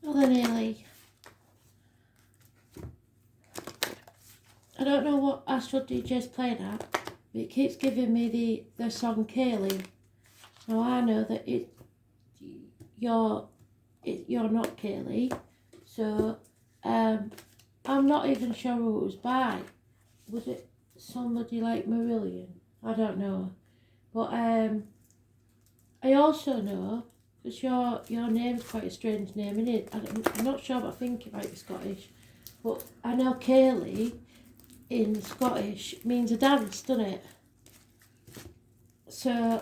Well then, Hayley, I don't know what Astral DJ's playing at, but it keeps giving me the song Kaylee. Now I know that you're not Kaylee, so I'm not even sure who it was by. Was it somebody like Marillion? I don't know, but I also know, because your name's quite a strange name, isn't it? I'm not sure, but I think it might be Scottish. But I know Kaylee in Scottish means a dance, doesn't it? So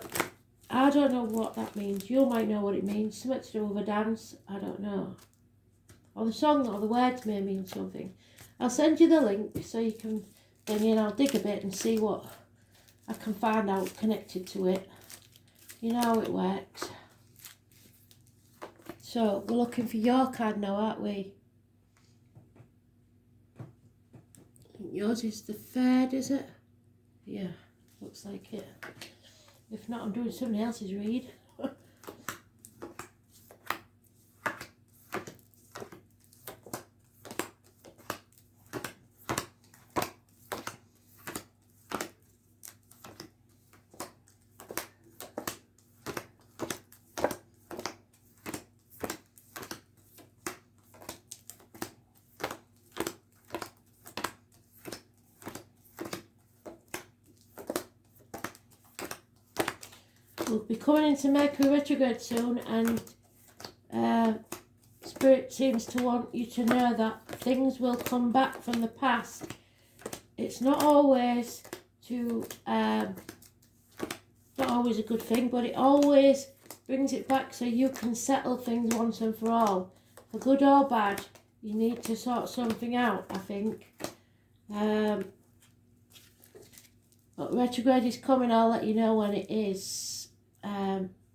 I don't know what that means. You might know what it means. Something to do with a dance. I don't know. Or the song or the words may mean something. I'll send you the link so you can bring in. I'll dig a bit and see what I can find out connected to it. You know how it works. So we're looking for your card now, aren't we? Yours is the third, is it? Yeah, looks like it. If not, I'm doing somebody else's read. We'll be coming into Mercury retrograde soon, and Spirit seems to want you to know that things will come back from the past. It's not always not always a good thing, but it always brings it back so you can settle things once and for all. For good or bad, you need to sort something out, I think. But retrograde is coming. I'll let you know when it is.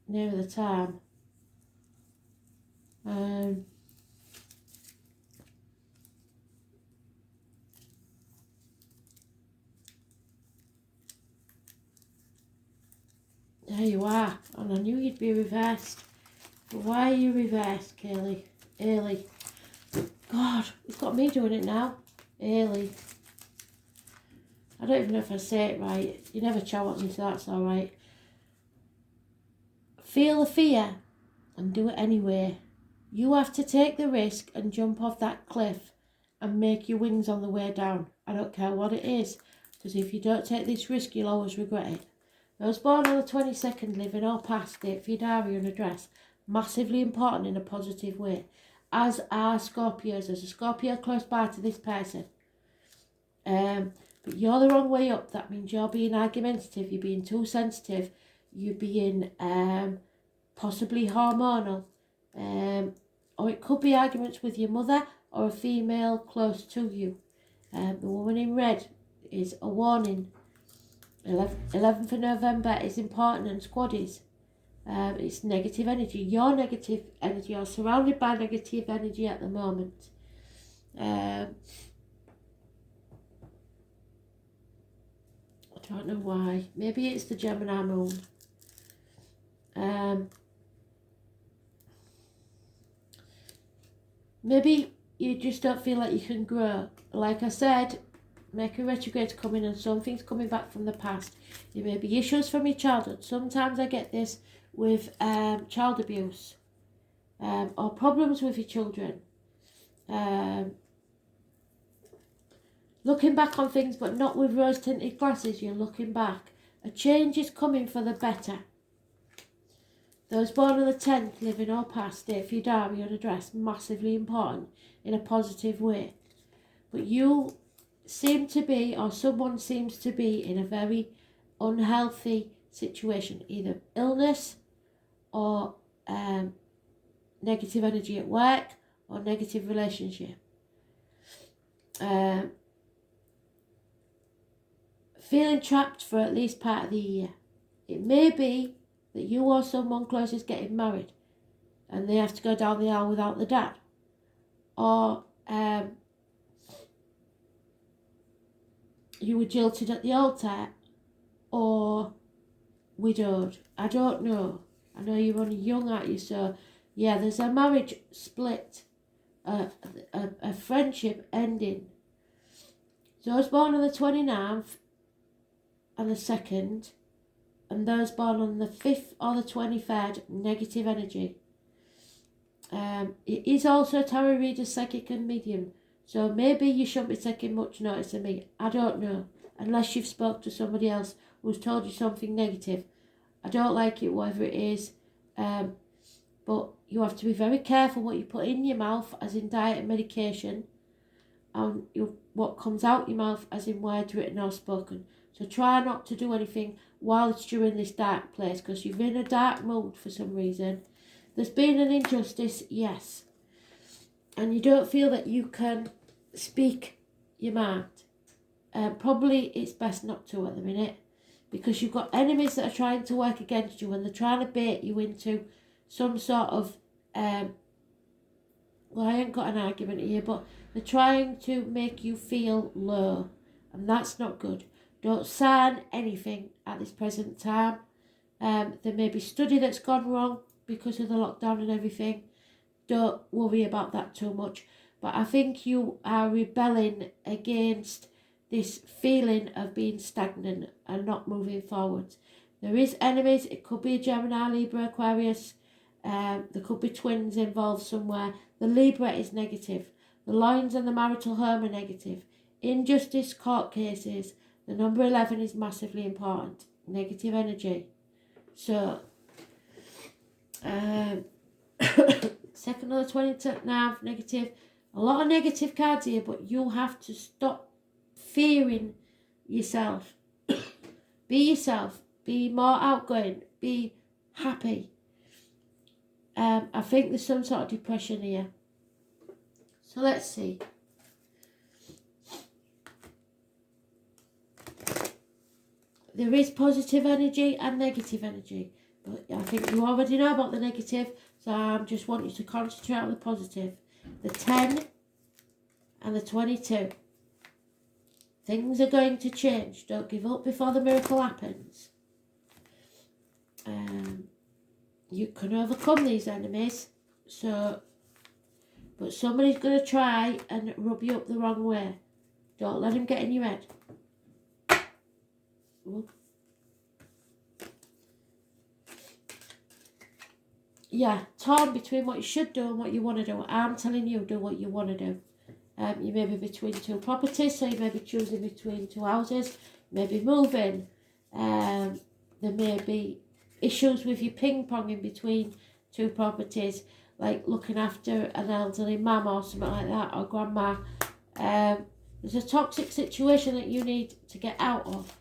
Near the time. There you are, and I knew you'd be reversed. But why are you reversed, Kaylee? Ailey. God, it's got me doing it now. Ailey. I don't even know if I say it right. You never challenge me, so that's alright. Feel the fear and do it anyway. You have to take the risk and jump off that cliff and make your wings on the way down. I don't care what it is, because if you don't take this risk, you'll always regret it. Those born on the 22nd living or past date for your diary and address, massively important in a positive way. As are Scorpios. There's a Scorpio close by to this person. But you're the wrong way up. That means you're being argumentative, you're being too sensitive, you're being possibly hormonal, or it could be arguments with your mother or a female close to you. The woman in red is a warning. 11th of November is important, and squaddies. It's negative energy. Your negative energy. You're surrounded by negative energy at the moment. I don't know why. Maybe it's the Gemini moon. Maybe you just don't feel like you can grow. Like I said, Mercury retrograde's coming and something's coming back from the past. There may be issues from your childhood. Sometimes I get this with child abuse or problems with your children. Looking back on things, but not with rose-tinted glasses. You're looking back. A change is coming for the better. Those born on the 10th, living or past, date for your diary and address, massively important in a positive way. But you seem to be, or someone seems to be, in a very unhealthy situation, either illness or negative energy at work or negative relationship. Feeling trapped for at least part of the year. It may be that you or someone close is getting married and they have to go down the aisle without the dad. Or you were jilted at the altar or widowed. I don't know. I know you're only young, aren't you? So, yeah, there's a marriage split a friendship ending. Those born on the 29th and the 2nd, and those born on the 5th or the 23rd, negative energy. It is also a tarot reader, psychic and medium, so maybe you shouldn't be taking much notice of me. I don't know, unless you've spoke to somebody else who's told you something negative. I don't like it, whatever it is, but you have to be very careful what you put in your mouth, as in diet and medication, and what comes out your mouth, as in words written or spoken. So try not to do anything whilst you're in this dark place, because you're in a dark mood for some reason. There's been an injustice, yes, and you don't feel that you can speak your mind. Probably it's best not to at the minute, because you've got enemies that are trying to work against you, and they're trying to bait you into some sort of, well, I ain't got an argument here, but they're trying to make you feel low, and that's not good. Don't sign anything at this present time. There may be study that's gone wrong because of the lockdown and everything. Don't worry about that too much. But I think you are rebelling against this feeling of being stagnant and not moving forward. There is enemies. It could be a Gemini, Libra, Aquarius. There could be twins involved somewhere. The Libra is negative. The Lions and the marital home are negative. Injustice, court cases. The number 11 is massively important. Negative energy. So, 2nd of the 29th, negative. A lot of negative cards here, but you have to stop fearing yourself. Be yourself. Be more outgoing. Be happy. I think there's some sort of depression here. So let's see. There is positive energy and negative energy. But I think you already know about the negative, so I just want you to concentrate on the positive. The 10 and the 22. Things are going to change. Don't give up before the miracle happens. You can overcome these enemies. But somebody's going to try and rub you up the wrong way. Don't let him get in your head. Ooh. Yeah, torn between what you should do and what you want to do. I'm telling you, do what you want to do. You may be between two properties, so you may be choosing between two houses, maybe moving. There may be issues with your ping-ponging between two properties, like looking after an elderly mum or something like that, or grandma. There's a toxic situation that you need to get out of,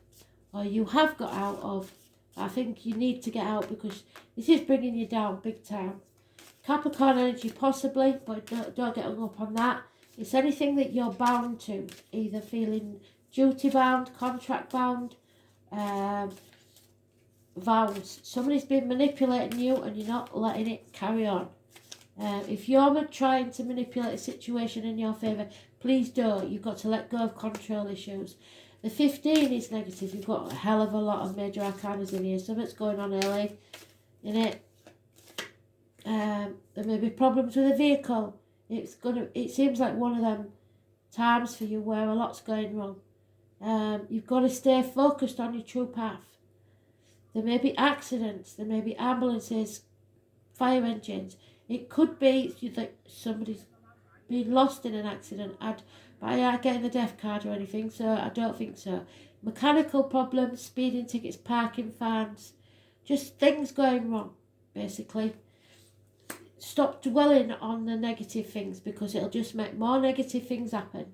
or you have got out of. I think you need to get out because this is bringing you down big time. Capricorn energy possibly, but don't get hung up on that. It's anything that you're bound to, either feeling duty bound, contract bound, vows. Somebody's been manipulating you and you're not letting it carry on. If you're trying to manipulate a situation in your favour, please don't. You've got to let go of control issues. The 15 is negative. You've got a hell of a lot of major arcanas in here. Something's going on early in it. There may be problems with a vehicle. It seems like one of them times for you where a lot's going wrong. You've got to stay focused on your true path. There may be accidents. There may be ambulances, fire engines. It could be that somebody's been lost in an accident. But I ain't getting the death card or anything, so I don't think so. Mechanical problems, speeding tickets, parking fines, just things going wrong, basically. Stop dwelling on the negative things because it'll just make more negative things happen.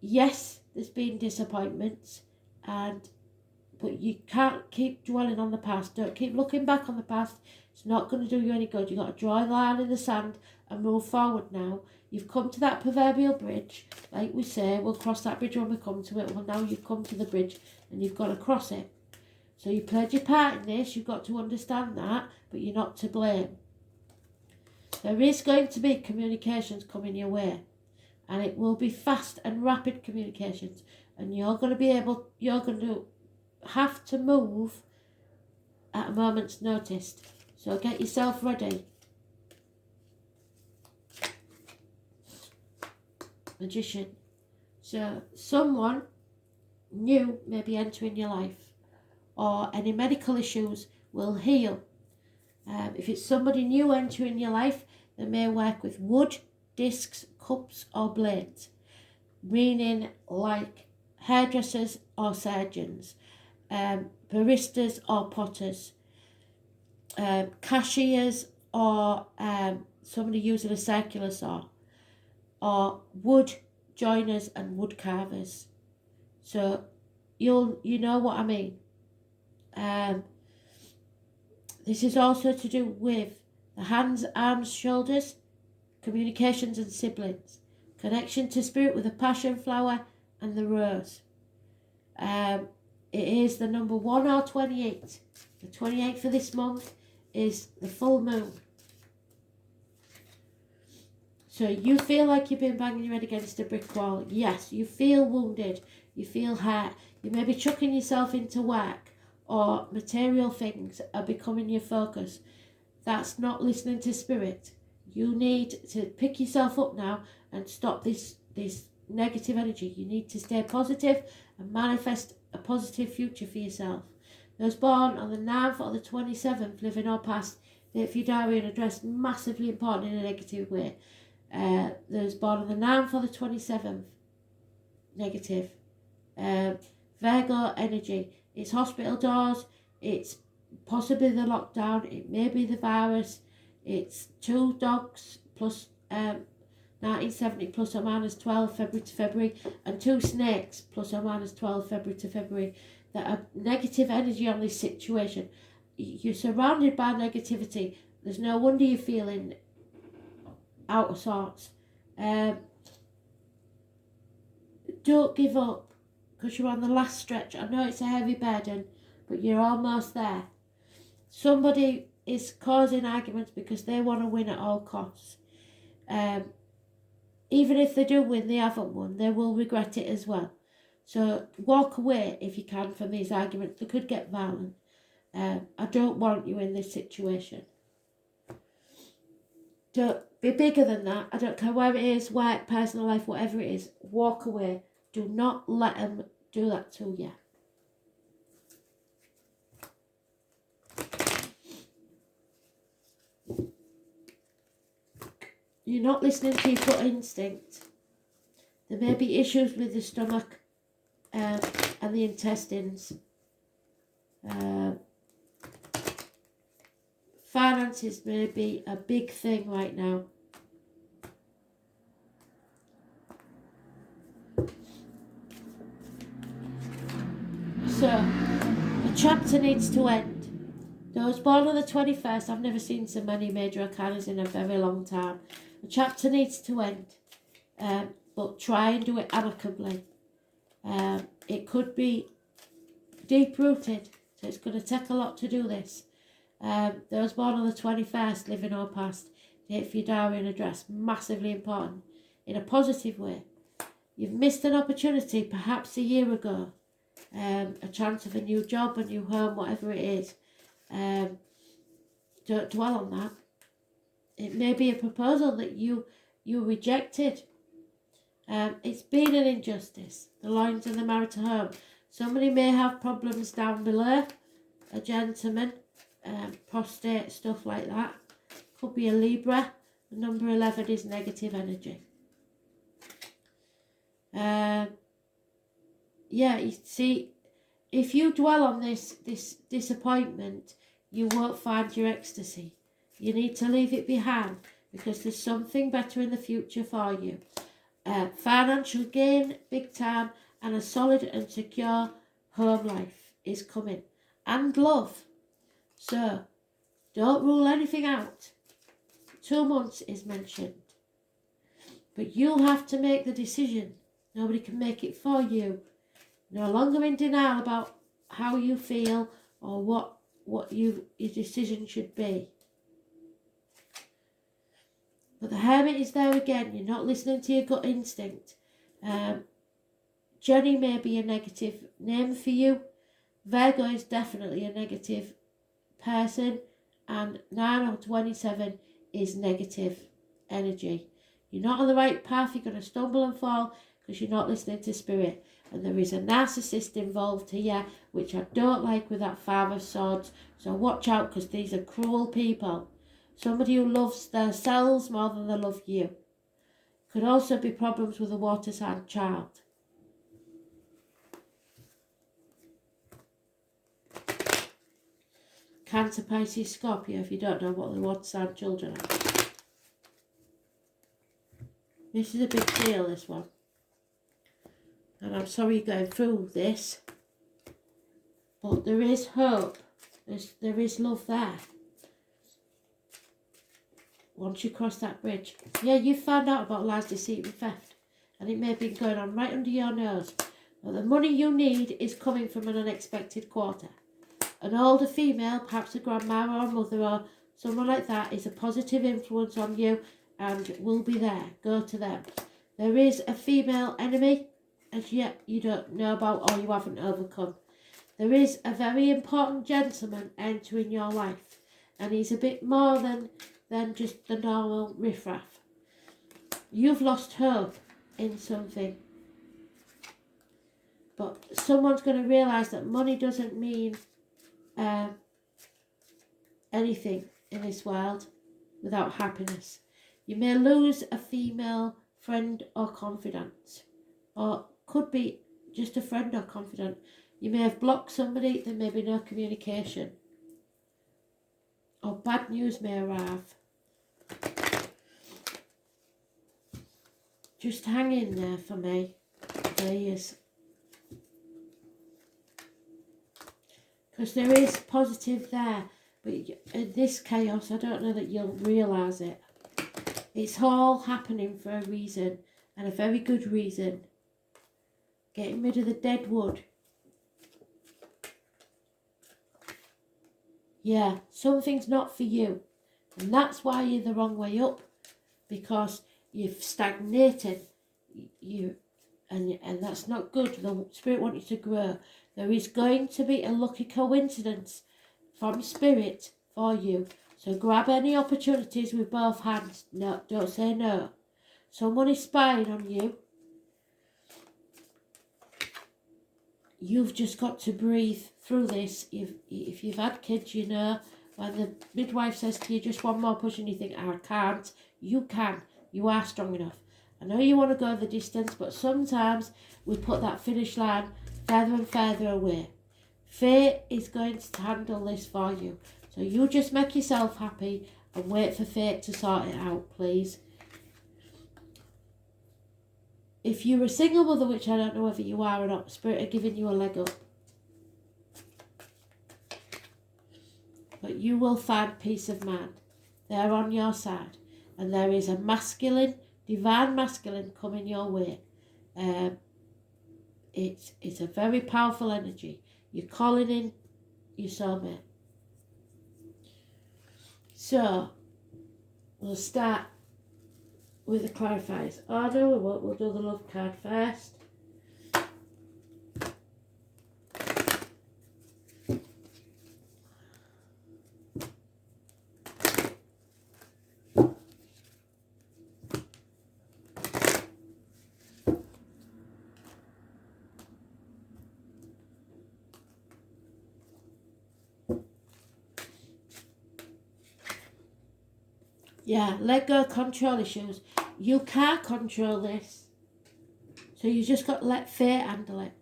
Yes, there's been disappointments, but you can't keep dwelling on the past. Don't keep looking back on the past. It's not going to do you any good. You've got to draw a line in the sand and move forward now. You've come to that proverbial bridge. Like we say, we'll cross that bridge when we come to it. Well, now you've come to the bridge and you've got to cross it. So you played your part in this. You've got to understand that, but you're not to blame. There is going to be communications coming your way. And it will be fast and rapid communications. And you're going to have to move at a moment's notice. So get yourself ready. Magician. So someone new may be entering your life, or any medical issues will heal. If it's somebody new entering your life, they may work with wood, discs, cups or blades, meaning like hairdressers or surgeons, baristas or potters, cashiers or somebody using a circular saw, or wood joiners and wood carvers. So you know what I mean. This is also to do with the hands, arms, shoulders, communications and siblings, connection to spirit with the passion flower and the rose. It is the number 1 or 28. The 28th for this month is the full moon. So you feel like you've been banging your head against a brick wall. Yes, you feel wounded. You feel hurt. You may be chucking yourself into work, or material things are becoming your focus. That's not listening to spirit. You need to pick yourself up now and stop this negative energy. You need to stay positive and manifest a positive future for yourself. Those born on the 9th or the 27th, living or past, if your diary and address, massively important in a negative way. Those born on the 9th or the 27th, negative. Virgo energy. It's hospital doors, it's possibly the lockdown, it may be the virus, it's 2 dogs plus 1970 plus or minus 12 February to February, and 2 snakes plus or minus 12 February to February, that are negative energy on this situation. You're surrounded by negativity. There's no wonder you're feeling out of sorts. Don't give up, because you're on the last stretch. I know it's a heavy burden, but you're almost there. Somebody is causing arguments because they want to win at all costs. Even if they do win, they haven't won, they will regret it as well. So walk away if you can from these arguments. They could get violent. I don't want you in this situation. Don't be bigger than that. I don't care where it is, work, personal life, whatever it is. Walk away. Do not let them do that to you. You're not listening to your gut instinct. There may be issues with the stomach and the intestines. Finances may be a big thing right now. So, a chapter needs to end. Those born on the 21st, I've never seen so many major arcanas in a very long time. A chapter needs to end, but try and do it amicably. It could be deep-rooted, so it's going to take a lot to do this. Those born on the 21st, living or past, date for your diary and address, massively important, in a positive way. You've missed an opportunity perhaps a year ago. A chance of a new job, a new home, whatever it is. Don't dwell on that. It may be a proposal that you rejected. It's been an injustice. The lines in the marital home. Somebody may have problems down below. A gentleman, prostate, stuff like that. Could be a Libra. The number 11 is negative energy. Yeah, you see, if you dwell on this disappointment, you won't find your ecstasy. You need to leave it behind, because there's something better in the future for you. Financial gain, big time, and a solid and secure home life is coming. And love. So, don't rule anything out. 2 months is mentioned. But you'll have to make the decision. Nobody can make it for you. No longer in denial about how you feel or what your decision should be. But the Hermit is there again. You're not listening to your gut instinct. Jenny may be a negative name for you. Virgo is definitely a negative person. And 9 or 27 is negative energy. You're not on the right path. You're going to stumble and fall because you're not listening to spirit. And there is a narcissist involved here, which I don't like with that Five of Swords. So watch out, because these are cruel people. Somebody who loves themselves more than they love you. Could also be problems with a water sign child. Cancer, Pisces, Scorpio, if you don't know what the water sign children are. This is a big deal, this one. And I'm sorry you're going through this. But there is hope. There is love there. Once you cross that bridge. Yeah, you found out about lies, deceit and theft. And it may have been going on right under your nose. But the money you need is coming from an unexpected quarter. An older female, perhaps a grandma or a mother or someone like that, is a positive influence on you and will be there. Go to them. There is a female enemy as yet you don't know about or you haven't overcome. There is a very important gentleman entering your life, and he's a bit more than just the normal riffraff. You've lost hope in something, but someone's going to realise that money doesn't mean anything in this world without happiness. You may lose a female friend or confidant, or could be just a friend or confidant. You may have blocked somebody, there may be no communication, or bad news may arrive. Just hang in there for me, please. Because there is positive there, but in this chaos, I don't know that you'll realise it. It's all happening for a reason, and a very good reason. Getting rid of the dead wood. Yeah, something's not for you. And that's why you're the wrong way up. Because you've stagnated. And that's not good. The Spirit wants you to grow. There is going to be a lucky coincidence from Spirit for you. So grab any opportunities with both hands. No, don't say no. Someone is spying on you. You've just got to breathe through this. If you've had kids, you know, when the midwife says to you, just one more push, and you think, I can't, you can. You are strong enough. I know you want to go the distance, but sometimes we put that finish line further and further away. Fate is going to handle this for you. So you just make yourself happy and wait for fate to sort it out, please. If you're a single mother, which I don't know whether you are or not, Spirit are giving you a leg up. But you will find peace of mind. They're on your side. And there is a masculine, divine masculine coming your way. It's a very powerful energy. You're calling in your soulmate. So, we'll start with the clarifiers order. We'll do the love card first. Yeah, let go, control issues. You can't control this. So you just got to let fate handle it.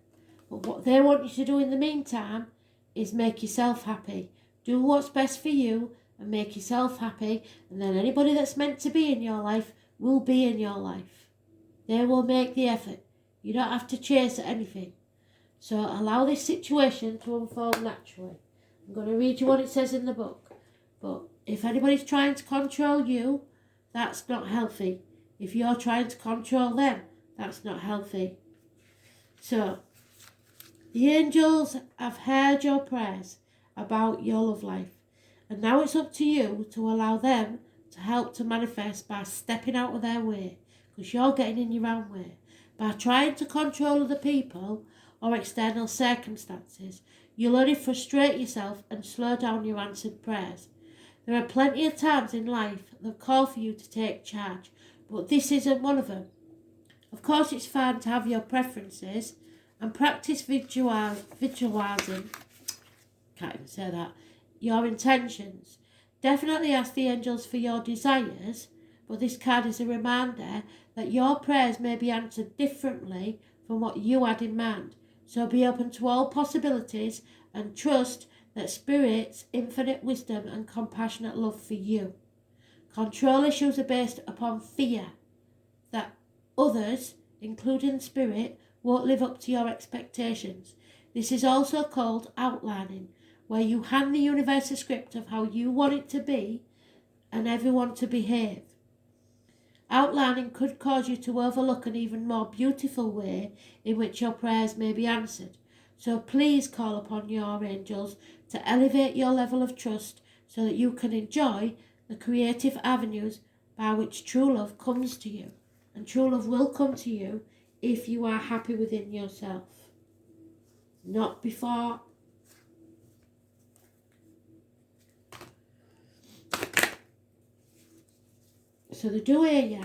But what they want you to do in the meantime is make yourself happy. Do what's best for you and make yourself happy. And then anybody that's meant to be in your life will be in your life. They will make the effort. You don't have to chase anything. So allow this situation to unfold naturally. I'm going to read you what it says in the book. But if anybody's trying to control you, that's not healthy. If you're trying to control them, that's not healthy. So, the angels have heard your prayers about your love life. And now it's up to you to allow them to help to manifest by stepping out of their way. Because you're getting in your own way. By trying to control other people or external circumstances, you'll only frustrate yourself and slow down your answered prayers. There are plenty of times in life that call for you to take charge. but this isn't one of them. Of course, it's fine to have your preferences and practice visualizing, can't even say that, your intentions. Definitely ask the angels for your desires, but this card is a reminder that your prayers may be answered differently from what you had in mind. So be open to all possibilities and trust that Spirit's infinite wisdom and compassionate love for you. Control issues are based upon fear that others, including Spirit, won't live up to your expectations. This is also called outlining, where you hand the universe a script of how you want it to be and everyone to behave. Outlining could cause you to overlook an even more beautiful way in which your prayers may be answered. So please call upon your angels to elevate your level of trust so that you can enjoy the creative avenues by which true love comes to you. And true love will come to you if you are happy within yourself. Not before. So they do hear you.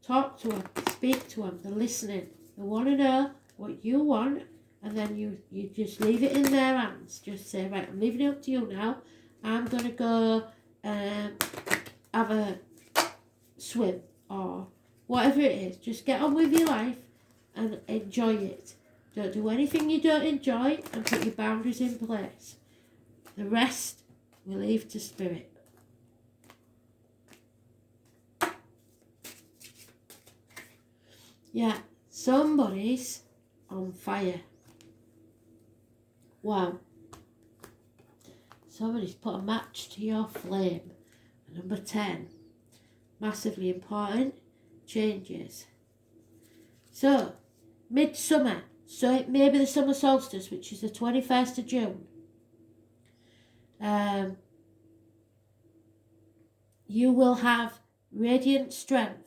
Talk to them, speak to them, they're listening. They want to know what you want, and then you just leave it in their hands. Just say, right, I'm leaving it up to you now. I'm going to go have a swim or whatever it is. Just get on with your life and enjoy it. Don't do anything you don't enjoy and put your boundaries in place. The rest we leave to Spirit. Yeah, somebody's on fire. Wow. Somebody's put a match to your flame. Number 10. Massively important. Changes. So, midsummer. So it may be the summer solstice, which is the 21st of June. You will have radiant strength.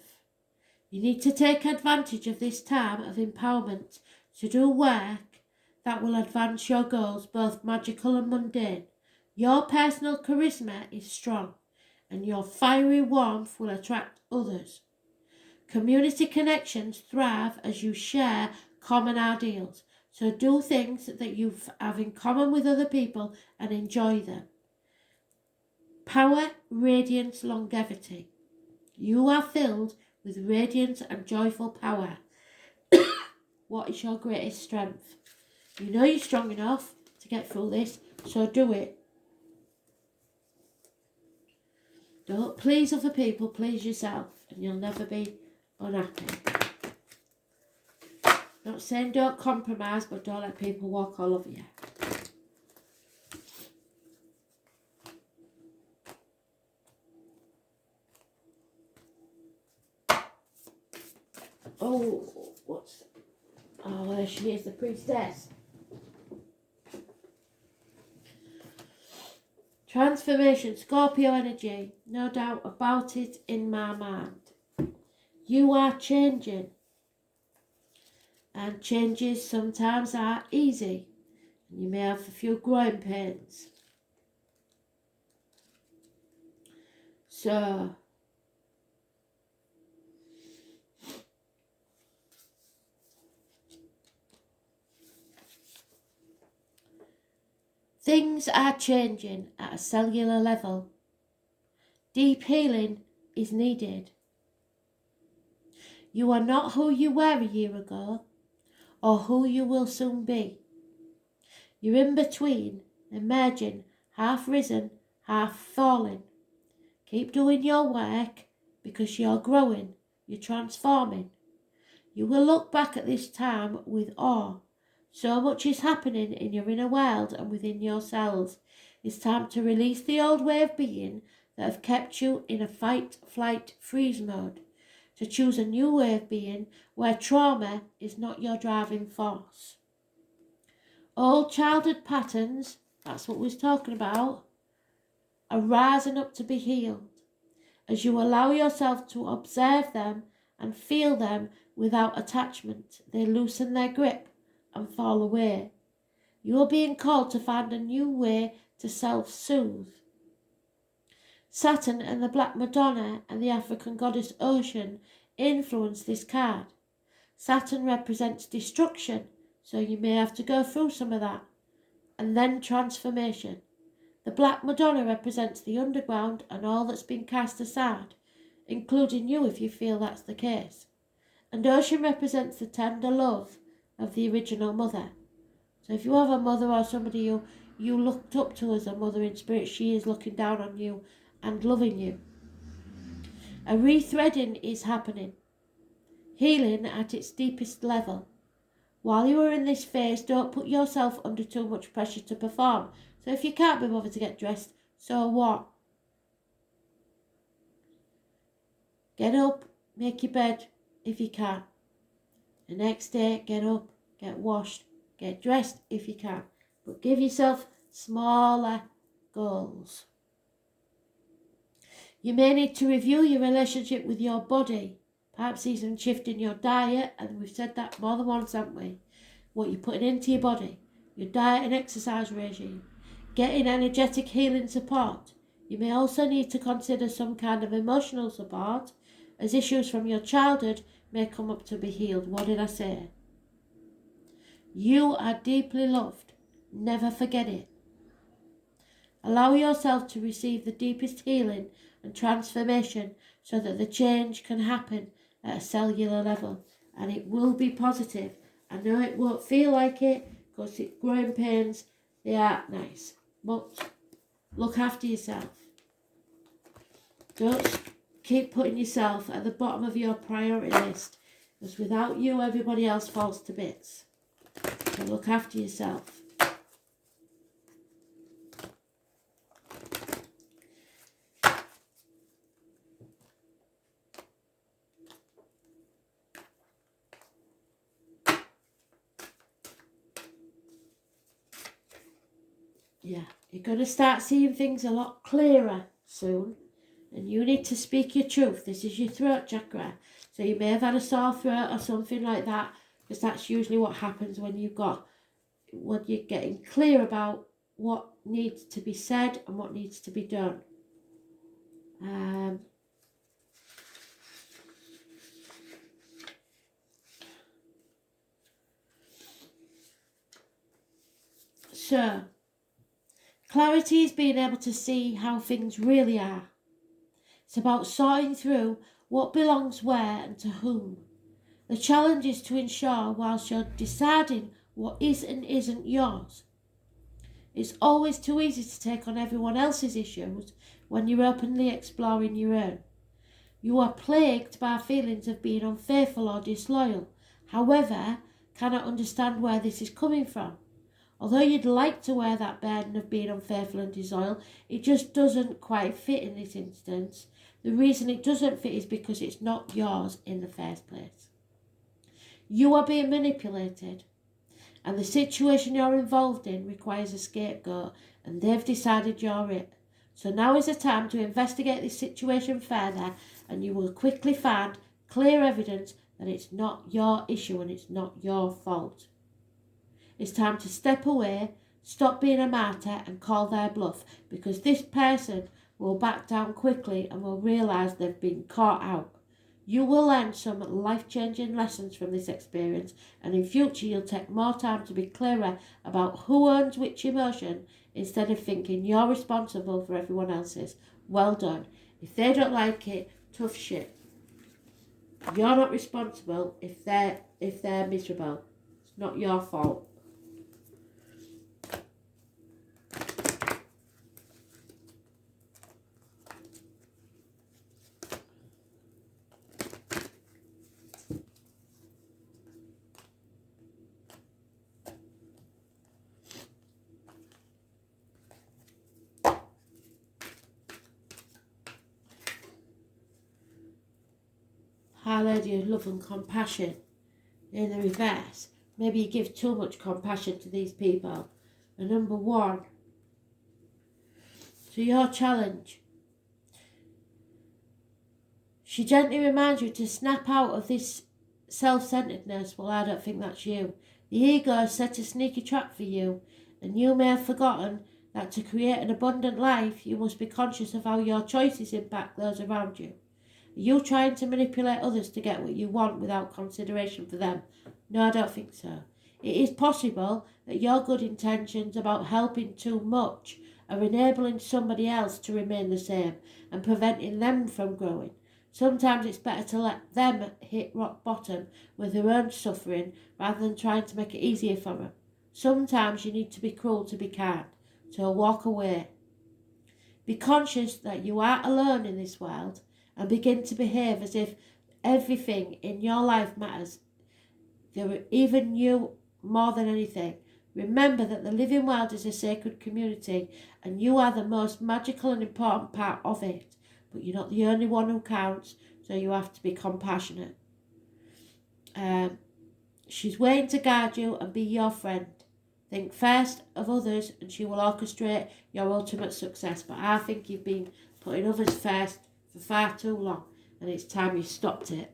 You need to take advantage of this time of empowerment to do work that will advance your goals, both magical and mundane. Your personal charisma is strong, and your fiery warmth will attract others. Community connections thrive as you share common ideals, so do things that you have in common with other people and enjoy them. Power, radiance, longevity. You are filled with radiance and joyful power. What is your greatest strength? You know you're strong enough to get through this, so do it. Don't please other people, please yourself, and you'll never be unhappy. Not saying don't compromise, but don't let people walk all over you. Oh, what's... Oh, there she is, the priestess. Transformation, Scorpio energy. No doubt about it in my mind. You are changing. And changes sometimes are easy. And you may have a few growing pains. So... things are changing at a cellular level. Deep healing is needed. You are not who you were a year ago or who you will soon be. You're in between, emerging, half risen, half falling. Keep doing your work because you're growing, you're transforming. You will look back at this time with awe. So much is happening in your inner world and within yourselves. It's time to release the old way of being that have kept you in a fight, flight, freeze mode. To choose a new way of being where trauma is not your driving force. Old childhood patterns, that's what we was talking about, are rising up to be healed. As you allow yourself to observe them and feel them without attachment, they loosen their grip and fall away. You are being called to find a new way to self-soothe. Saturn and the Black Madonna and the African goddess Ocean influence this card. Saturn represents destruction, so you may have to go through some of that. And then transformation. The Black Madonna represents the underground and all that's been cast aside, including you if you feel that's the case. And Ocean represents the tender love of the original mother. So if you have a mother or somebody you looked up to as a mother in spirit, she is looking down on you and loving you. A rethreading is happening. Healing at its deepest level. While you are in this phase, don't put yourself under too much pressure to perform. So if you can't be bothered to get dressed, so what? Get up, make your bed if you can. The next day, get up, get washed, get dressed if you can. But give yourself smaller goals. You may need to review your relationship with your body. Perhaps even shifting your diet, and we've said that more than once, haven't we? What you're putting into your body, your diet and exercise regime, getting energetic healing support. You may also need to consider some kind of emotional support, as issues from your childhood may come up to be healed. What did I say? You are deeply loved. Never forget it. Allow yourself to receive the deepest healing and transformation so that the change can happen at a cellular level, and it will be positive. I know it won't feel like it because growing pains, they aren't nice, but look after yourself. Don't keep putting yourself at the bottom of your priority list, because without you everybody else falls to bits. So look after yourself. Yeah, you're going to start seeing things a lot clearer soon. And you need to speak your truth. This is your throat chakra. So you may have had a sore throat or something like that, because that's usually what happens when you're getting clear about what needs to be said and what needs to be done. So, clarity is being able to see how things really are. It's about sorting through what belongs where and to whom. The challenge is to ensure, whilst you're deciding what is and isn't yours, it's always too easy to take on everyone else's issues when you're openly exploring your own. You are plagued by feelings of being unfaithful or disloyal. However, cannot understand where this is coming from. Although you'd like to wear that burden of being unfaithful and disloyal, it just doesn't quite fit in this instance. The reason it doesn't fit is because it's not yours in the first place. You are being manipulated, and the situation you're involved in requires a scapegoat, and they've decided you're it. So now is the time to investigate this situation further, and you will quickly find clear evidence that it's not your issue and it's not your fault. It's time to step away, stop being a martyr and call their bluff, because this person will back down quickly and will realise they've been caught out. You will learn some life-changing lessons from this experience, and in future you'll take more time to be clearer about who owns which emotion instead of thinking you're responsible for everyone else's. Well done. If they don't like it, tough shit. You're not responsible if they're miserable. It's not your fault. High Lady of Love and Compassion in the reverse. Maybe you give too much compassion to these people. And number 1. So your challenge. She gently reminds you to snap out of this self-centeredness. Well, I don't think that's you. The ego has set a sneaky trap for you, and you may have forgotten that to create an abundant life, you must be conscious of how your choices impact those around you. you trying to manipulate others to get what you want without consideration for them? No, I don't think so. It is possible that your good intentions about helping too much are enabling somebody else to remain the same and preventing them from growing. Sometimes it's better to let them hit rock bottom with their own suffering rather than trying to make it easier for them. Sometimes you need to be cruel to be kind, so walk away. Be conscious that you are alone in this world and begin to behave as if everything in your life matters, even you more than anything. Remember that the living world is a sacred community and you are the most magical and important part of it. But you're not the only one who counts, so you have to be compassionate. She's waiting to guide you and be your friend. Think first of others and she will orchestrate your ultimate success. But I think you've been putting others first for far too long and it's time you stopped it.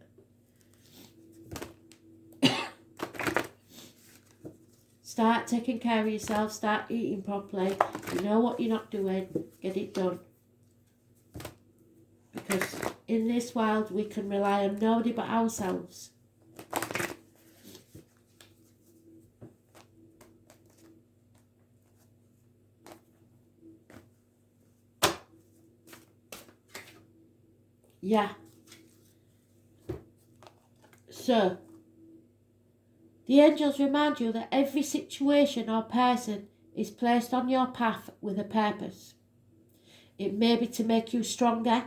Start taking care of yourself, start eating properly. You know what you're not doing, get it done. Because in this world we can rely on nobody but ourselves. Yeah. So, the angels remind you that every situation or person is placed on your path with a purpose. It may be to make you stronger.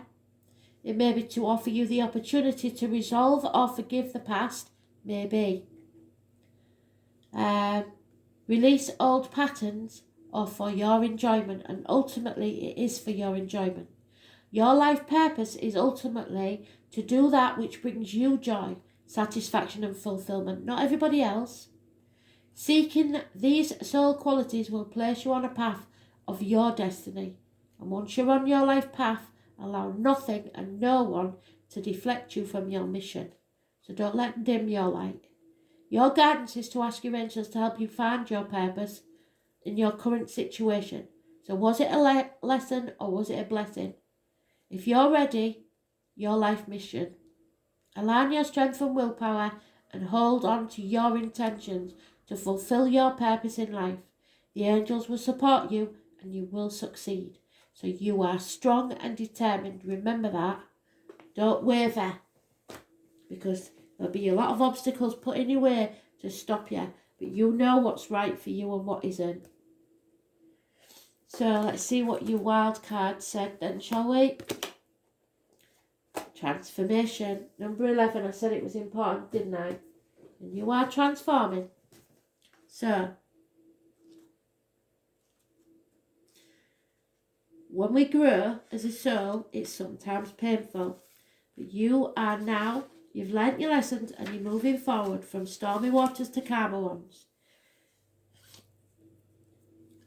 It may be to offer you the opportunity to resolve or forgive the past. Maybe. Release old patterns or for your enjoyment, and ultimately it is for your enjoyment. Your life purpose is ultimately to do that which brings you joy, satisfaction and fulfillment, not everybody else. Seeking these soul qualities will place you on a path of your destiny. And once you're on your life path, allow nothing and no one to deflect you from your mission. So don't let them dim your light. Your guidance is to ask your angels to help you find your purpose in your current situation. So was it a lesson or was it a blessing? If you're ready, your life mission. Align your strength and willpower and hold on to your intentions to fulfill your purpose in life. The angels will support you and you will succeed. So you are strong and determined. Remember that. Don't waver, because there'll be a lot of obstacles put in your way to stop you. But you know what's right for you and what isn't. So let's see what your wild card said then, shall we? Transformation. Number 11. I said it was important, didn't I? And you are transforming. So, when we grow as a soul, it's sometimes painful. But you are now, you've learnt your lessons and you're moving forward from stormy waters to calmer ones.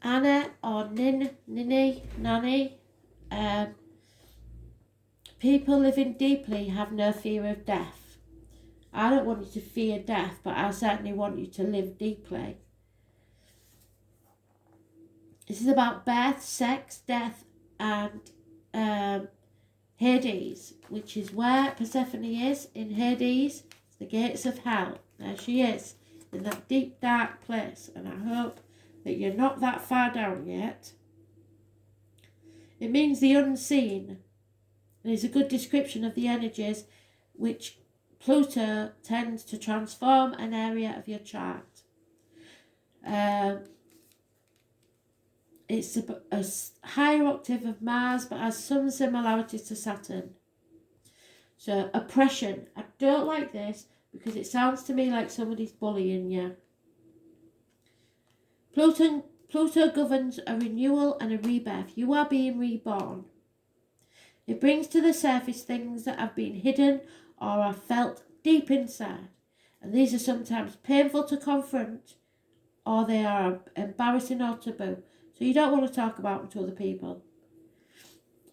Anna or Nanny, people living deeply have no fear of death. I don't want you to fear death, but I certainly want you to live deeply. This is about birth, sex, death, and Hades, which is where Persephone is. In Hades, it's the gates of hell. There she is, in that deep, dark place, and I hope that you're not that far down yet. It means the unseen, and is a good description of the energies which Pluto tends to transform an area of your chart. It's a higher octave of Mars, but has some similarities to Saturn. So, oppression. I don't like this because it sounds to me like somebody's bullying you. Pluto governs a renewal and a rebirth. You are being reborn. It brings to the surface things that have been hidden or are felt deep inside. And these are sometimes painful to confront, or they are embarrassing or taboo. So you don't want to talk about them to other people.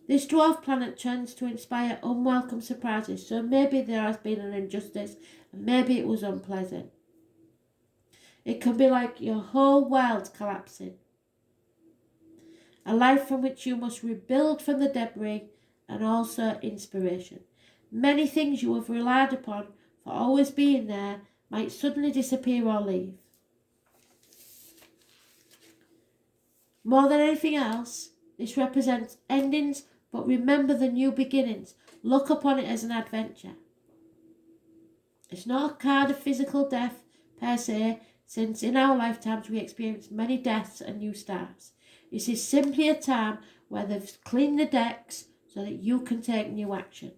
This dwarf planet tends to inspire unwelcome surprises. So maybe there has been an injustice and maybe it was unpleasant. It can be like your whole world collapsing. A life from which you must rebuild from the debris, and also inspiration. Many things you have relied upon for always being there might suddenly disappear or leave. More than anything else, this represents endings, but remember the new beginnings. Look upon it as an adventure. It's not a card of physical death per se, since in our lifetimes we experience many deaths and new starts. This is simply a time where they've cleaned the decks so that you can take new action.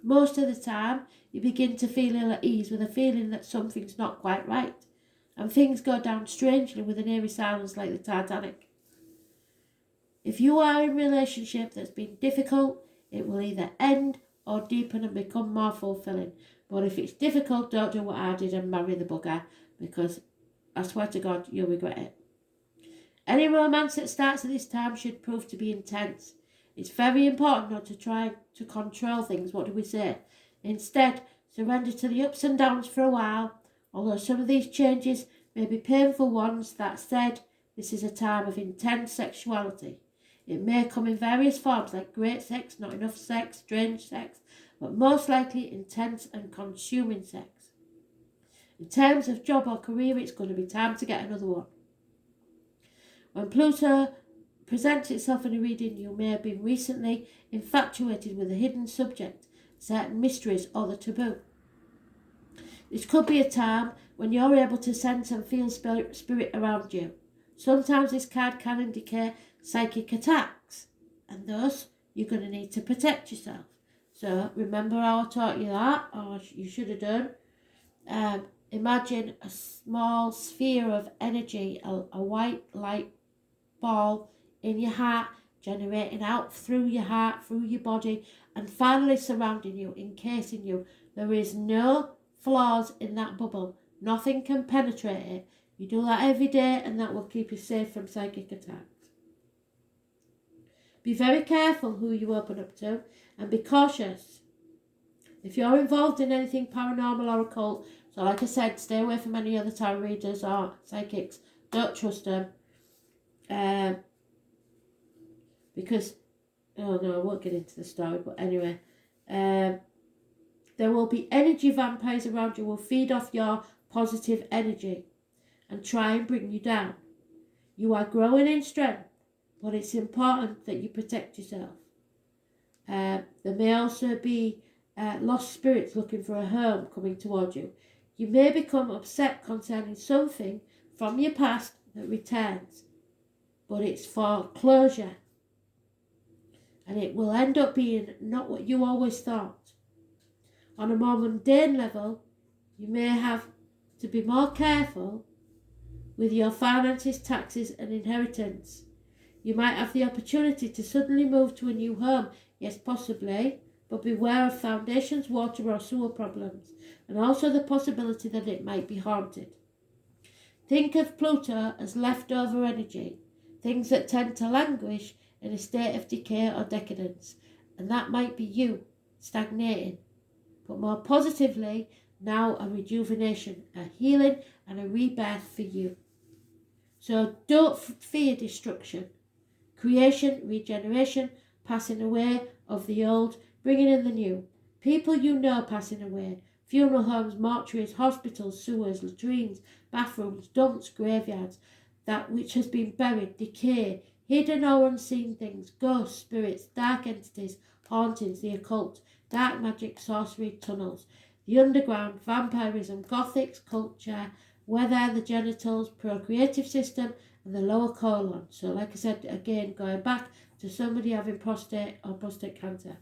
Most of the time, you begin to feel ill at ease with a feeling that something's not quite right, and things go down strangely with an eerie silence like the Titanic. If you are in a relationship that's been difficult, it will either end or deepen and become more fulfilling. But if it's difficult, don't do what I did and marry the bugger, because I swear to God, you'll regret it. Any romance that starts at this time should prove to be intense. It's very important not to try to control things, what do we say? Instead, surrender to the ups and downs for a while. Although some of these changes may be painful ones, that said, this is a time of intense sexuality. It may come in various forms like great sex, not enough sex, strange sex, but most likely intense and consuming sex. In terms of job or career, it's going to be time to get another one. When Pluto presents itself in a reading, you may have been recently infatuated with a hidden subject, certain mysteries, or the taboo. This could be a time when you're able to sense and feel spirit around you. Sometimes this card can indicate psychic attacks, and thus you're going to need to protect yourself. So remember how I taught you that, or you should have done. Imagine a small sphere of energy, a white light ball in your heart, generating out through your heart, through your body, and finally surrounding you, encasing you. There is no flaws in that bubble. Nothing can penetrate it. You do that every day, and that will keep you safe from psychic attacks. Be very careful who you open up to, and be cautious. If you're involved in anything paranormal or occult, so like I said, stay away from any other tarot readers or psychics. Don't trust them. Because, oh no, I won't get into the story, but anyway, there will be energy vampires around you who will feed off your positive energy and try and bring you down. You are growing in strength, but it's important that you protect yourself. There may also be lost spirits looking for a home coming towards you. You may become upset concerning something from your past that returns, but it's for closure. And it will end up being not what you always thought. On a more mundane level, you may have to be more careful with your finances, taxes and inheritance. You might have the opportunity to suddenly move to a new home, yes possibly, but beware of foundations, water or sewer problems, and also the possibility that it might be haunted. Think of Pluto as leftover energy, things that tend to languish in a state of decay or decadence, and that might be you, stagnating. But more positively, now a rejuvenation, a healing and a rebirth for you. So don't fear destruction. Creation, regeneration, passing away of the old, bringing in the new. People you know passing away. Funeral homes, mortuaries, hospitals, sewers, latrines, bathrooms, dumps, graveyards. That which has been buried, decay, hidden or unseen things, ghosts, spirits, dark entities, hauntings, the occult, dark magic, sorcery, tunnels, the underground, vampirism, gothics, culture, weather, the genitals, procreative system, and the lower colon. So like I said, again, going back to somebody having prostate or prostate cancer.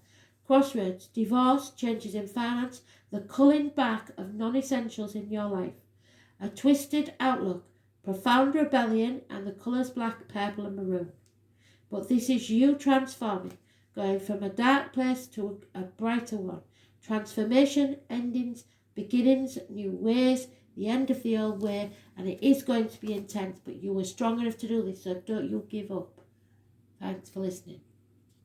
Crossroads, divorce, changes in finance, the culling back of non-essentials in your life. A twisted outlook, profound rebellion, and the colours black, purple and maroon. But this is you transforming, going from a dark place to a brighter one. Transformation, endings, beginnings, new ways, the end of the old way, and it is going to be intense, but you are strong enough to do this, so don't you give up. Thanks for listening.